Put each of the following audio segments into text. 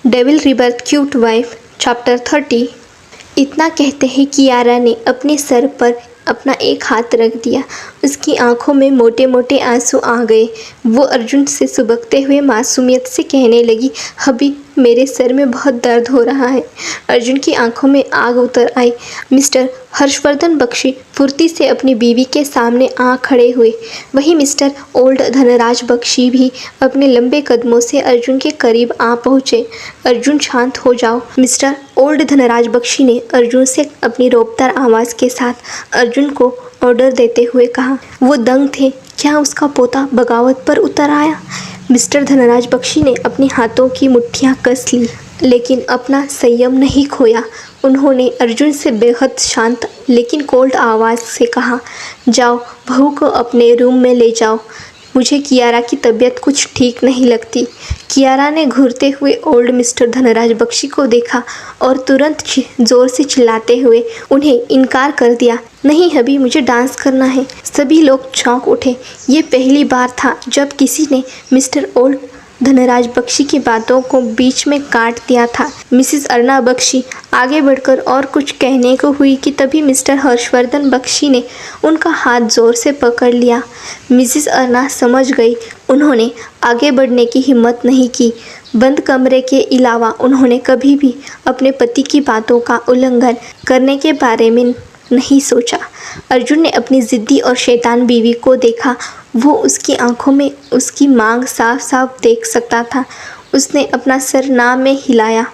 Devil rebirth cute wife chapter 30। इतना कहते ही कियारा ने अपने सर पर अपना एक हाथ रख दिया। उसकी आंखों में मोटे मोटे आंसू आ गए। वो अर्जुन से सुबकते हुए मासूमियत से कहने लगी, अभी मेरे सर में बहुत दर्द हो रहा है। अर्जुन की आंखों में आग उतर आई। मिस्टर हर्षवर्धन बख्शी फुर्ती से अपनी बीवी के सामने आ खड़े हुए। वहीं मिस्टर ओल्ड धनराज बख्शी भी अपने लंबे कदमों से अर्जुन के करीब आ पहुँचे। अर्जुन शांत हो जाओ, मिस्टर ओल्ड धनराज बख्शी ने अर्जुन से अपनी रोबदार आवाज़ के साथ अर्जुन को ऑर्डर देते हुए कहा। वो दंग थे, क्या उसका पोता बगावत पर उतर आया? मिस्टर धनराज बख्शी ने अपने हाथों की मुट्ठियां कस ली, लेकिन अपना संयम नहीं खोया। उन्होंने अर्जुन से बेहद शांत लेकिन कोल्ड आवाज़ से कहा, जाओ बहू को अपने रूम में ले जाओ। मुझे कियारा की तबीयत कुछ ठीक नहीं लगती। कियारा ने घूरते हुए ओल्ड मिस्टर धनराज बख्शी को देखा और तुरंत ज़ोर से चिल्लाते हुए उन्हें इनकार कर दिया। नहीं हबी, मुझे डांस करना है। सभी लोग चौंक उठे। ये पहली बार था जब किसी ने मिस्टर ओल्ड धनराज बख्शी की बातों को बीच में काट दिया था। मिसेस अर्ना बख्शी आगे बढ़कर और कुछ कहने को हुई कि तभी मिस्टर हर्षवर्धन बख्शी ने उनका हाथ जोर से पकड़ लिया। मिसेस अर्ना समझ गई। उन्होंने आगे बढ़ने की हिम्मत नहीं की। बंद कमरे के अलावा उन्होंने कभी भी अपने पति की बातों का उल्लंघन करने के बारे में नहीं सोचा। अर्जुन ने अपनी ज़िद्दी और शैतान बीवी को देखा। वो उसकी आंखों में उसकी मांग साफ साफ देख सकता था। उसने अपना सर नाम में हिलाया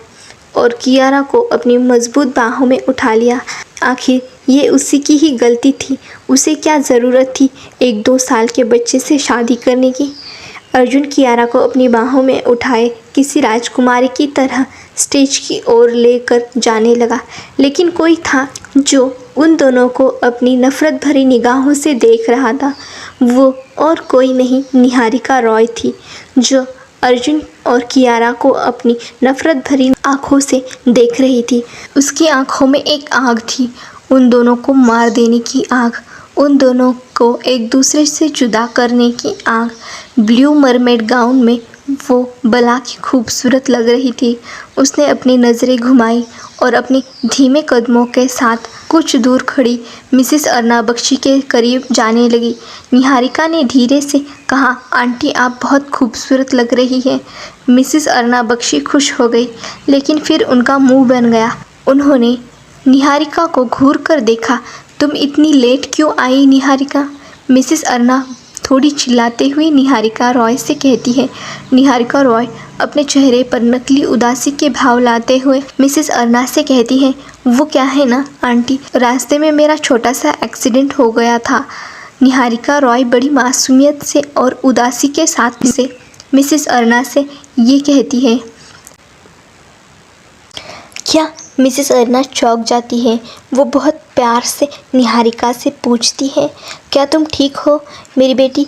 और कियारा को अपनी मजबूत बाहों में उठा लिया। आखिर ये उसी की ही गलती थी। उसे क्या ज़रूरत थी 1-2 साल के बच्चे से शादी करने की? अर्जुन कियारा को अपनी बाहों में उठाए किसी राजकुमारी की तरह स्टेज की ओर लेकर जाने लगा, लेकिन कोई था जो उन दोनों को अपनी नफ़रत भरी निगाहों से देख रहा था। वो और कोई नहीं, निहारिका रॉय थी, जो अर्जुन और कियारा को अपनी नफ़रत भरी आँखों से देख रही थी। उसकी आँखों में एक आग थी, उन दोनों को मार देने की आग, उन दोनों को एक दूसरे से जुदा करने की आग। ब्लू मरमेड गाउन में वो बला की खूबसूरत लग रही थी। उसने अपनी नज़रें घुमाई और अपने धीमे कदमों के साथ कुछ दूर खड़ी मिसेस अर्ना बख्शी के करीब जाने लगी। निहारिका ने धीरे से कहा, आंटी आप बहुत खूबसूरत लग रही हैं। मिसेस अर्ना बख्शी खुश हो गई, लेकिन फिर उनका मुंह बन गया। उन्होंने निहारिका को घूर कर देखा। तुम इतनी लेट क्यों आई निहारिका? मिसेस अर्ना थोड़ी चिल्लाते हुए निहारिका रॉय से कहती है। निहारिका रॉय अपने चेहरे पर नकली उदासी के भाव लाते हुए मिसेस अर्ना से कहती है, वो क्या है ना आंटी, रास्ते में मेरा छोटा सा एक्सीडेंट हो गया था। निहारिका रॉय बड़ी मासूमियत से और उदासी के साथ से मिसेस अर्ना से ये कहती है। क्या? मिसेस अर्ना चौंक जाती है। वो बहुत प्यार से निहारिका से पूछती है, क्या तुम ठीक हो मेरी बेटी?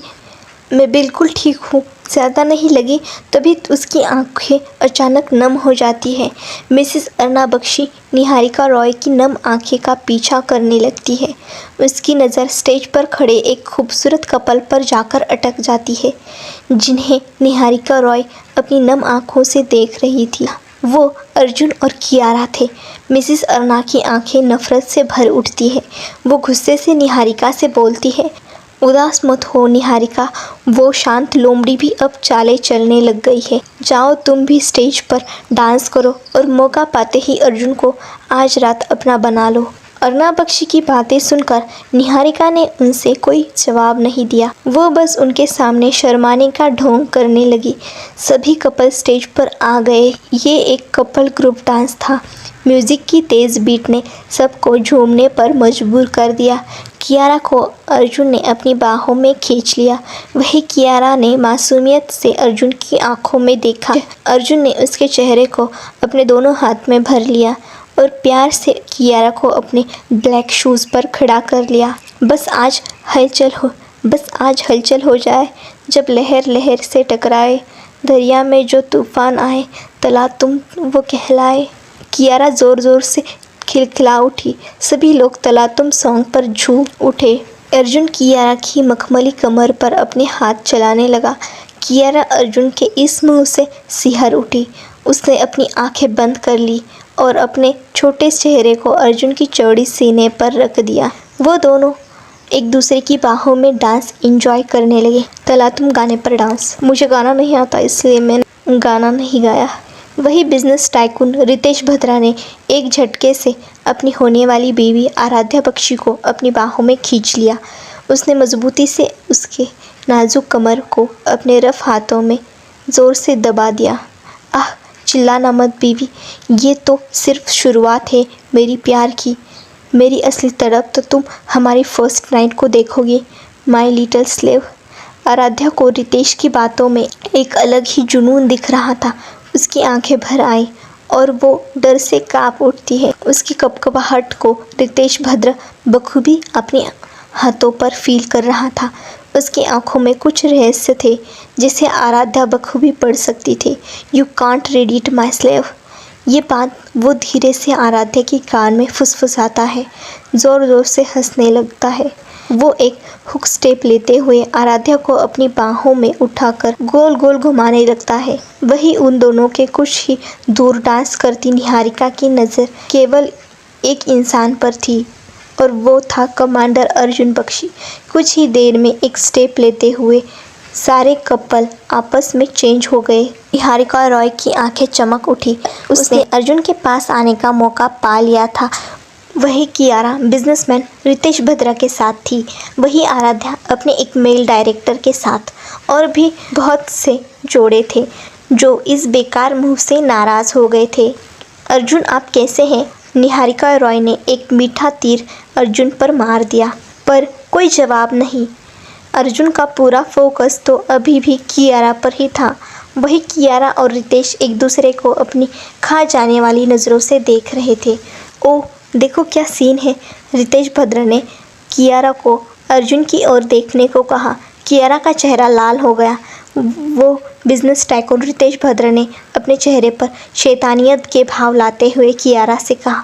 मैं बिल्कुल ठीक हूँ, ज़्यादा नहीं लगी। तभी उसकी आंखें अचानक नम हो जाती है। मिसेस अर्ना बख्शी निहारिका रॉय की नम आंखें का पीछा करने लगती है। उसकी नज़र स्टेज पर खड़े एक खूबसूरत कपल पर जाकर अटक जाती है, जिन्हें निहारिका रॉय अपनी नम आंखों से देख रही थी। वो अर्जुन और कियारा थे। मिसेस अर्ना की आंखें नफ़रत से भर उठती है। वो गुस्से से निहारिका से बोलती है, उदास मत हो निहारिका। वो शांत लोमड़ी भी अब चाले चलने लग गई है। जाओ तुम भी स्टेज पर डांस करो और मौका पाते ही अर्जुन को आज रात अपना बना लो। अर्ना बख्शी की बातें सुनकर निहारिका ने उनसे कोई जवाब नहीं दिया। वो बस उनके सामने शर्माने का ढोंग करने लगी। सभी कपल स्टेज पर आ गए। ये एक कपल ग्रुप डांस था। म्यूज़िक की तेज़ बीट ने सबको झूमने पर मजबूर कर दिया। कियारा को अर्जुन ने अपनी बाहों में खींच लिया। वही कियारा ने मासूमियत से अर्जुन की आंखों में देखा। अर्जुन ने उसके चेहरे को अपने दोनों हाथ में भर लिया और प्यार से कियारा को अपने ब्लैक शूज़ पर खड़ा कर लिया। बस आज हलचल हो जाए, जब लहर लहर से टकराए, दरिया में जो तूफान आए, तला तुम वो कहलाए। कियारा ज़ोर ज़ोर से खिलखिला उठी। सभी लोग तला तुम सॉन्ग पर झूम उठे। अर्जुन कियारा की मखमली कमर पर अपने हाथ चलाने लगा। कियारा अर्जुन के इस मुँह से सिहर उठी। उसने अपनी आंखें बंद कर ली और अपने छोटे चेहरे को अर्जुन की चौड़ी सीने पर रख दिया। वो दोनों एक दूसरे की बाहों में डांस एंजॉय करने लगे। तला तुम गाने पर डांस। मुझे गाना नहीं आता इसलिए मैंने गाना नहीं गाया। वही बिजनेस टाइकून रितेश भद्रा ने एक झटके से अपनी होने वाली बीवी आराध्या बख्शी को अपनी बाहों में खींच लिया। उसने मजबूती से उसके नाजुक कमर को अपने रफ हाथों में ज़ोर से दबा दिया। आह, चिल्लाना मत बीवी, ये तो सिर्फ शुरुआत है मेरी प्यार की। मेरी असली तड़प तो तुम हमारी फर्स्ट नाइट को देखोगे, माय लिटिल स्लेव। आराध्या को रितेश की बातों में एक अलग ही जुनून दिख रहा था। उसकी आंखें भर आई और वो डर से कांप उठती है। उसकी कपकपाहट को रितेश भद्र बखूबी अपने हाथों पर फील कर रहा था। उसकी आंखों में कुछ रहस्य थे जिसे आराध्या बखूबी पढ़ सकती थी। You can't read it my slave. ये बात वो धीरे से आराध्या की कान में फुसफुसाता है, ज़ोर ज़ोर से हंसने लगता है। वो एक हुक स्टेप लेते हुए आराध्या को अपनी बाहों में उठाकर गोल गोल घुमाने लगता है। वही उन दोनों के कुछ ही दूर डांस करती निहारिका की नज़र केवल एक इंसान पर थी और वो था कमांडर अर्जुन बख्शी। कुछ ही देर में एक स्टेप लेते हुए सारे कपल आपस में चेंज हो गए। निहारिका रॉय की आंखें चमक उठी। उसने अर्जुन के पास आने का मौका पा लिया था। वही कियारा बिजनेसमैन रितेश भद्रा के साथ थी। वही आराध्या अपने एक मेल डायरेक्टर के साथ। और भी बहुत से जोड़े थे जो इस बेकार मूव से नाराज़ हो गए थे। अर्जुन, आप कैसे हैं? निहारिका रॉय ने एक मीठा तीर अर्जुन पर मार दिया, पर कोई जवाब नहीं। अर्जुन का पूरा फोकस तो अभी भी कियारा पर ही था। वही कियारा और रितेश एक दूसरे को अपनी खा जाने वाली नज़रों से देख रहे थे। ओह, देखो क्या सीन है, रितेश भद्र ने कियारा को अर्जुन की ओर देखने को कहा। कियारा का चेहरा लाल हो गया। वो बिजनेस टाइकून रितेश भद्र ने अपने चेहरे पर शैतानियत के भाव लाते हुए कियारा से कहा,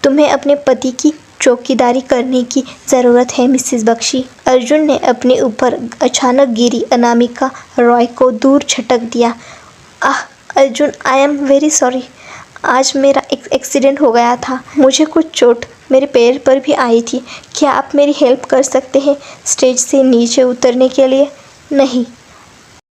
तुम्हें अपने पति की चौकीदारी करने की ज़रूरत है मिसेस बख्शी। अर्जुन ने अपने ऊपर अचानक गिरी अनामिका रॉय को दूर झटक दिया। Ah Arjun, I am very sorry. आज मेरा एक एक्सीडेंट हो गया था। मुझे कुछ चोट मेरे पैर पर भी आई थी। क्या आप मेरी हेल्प कर सकते हैं स्टेज से नीचे उतरने के लिए? नहीं,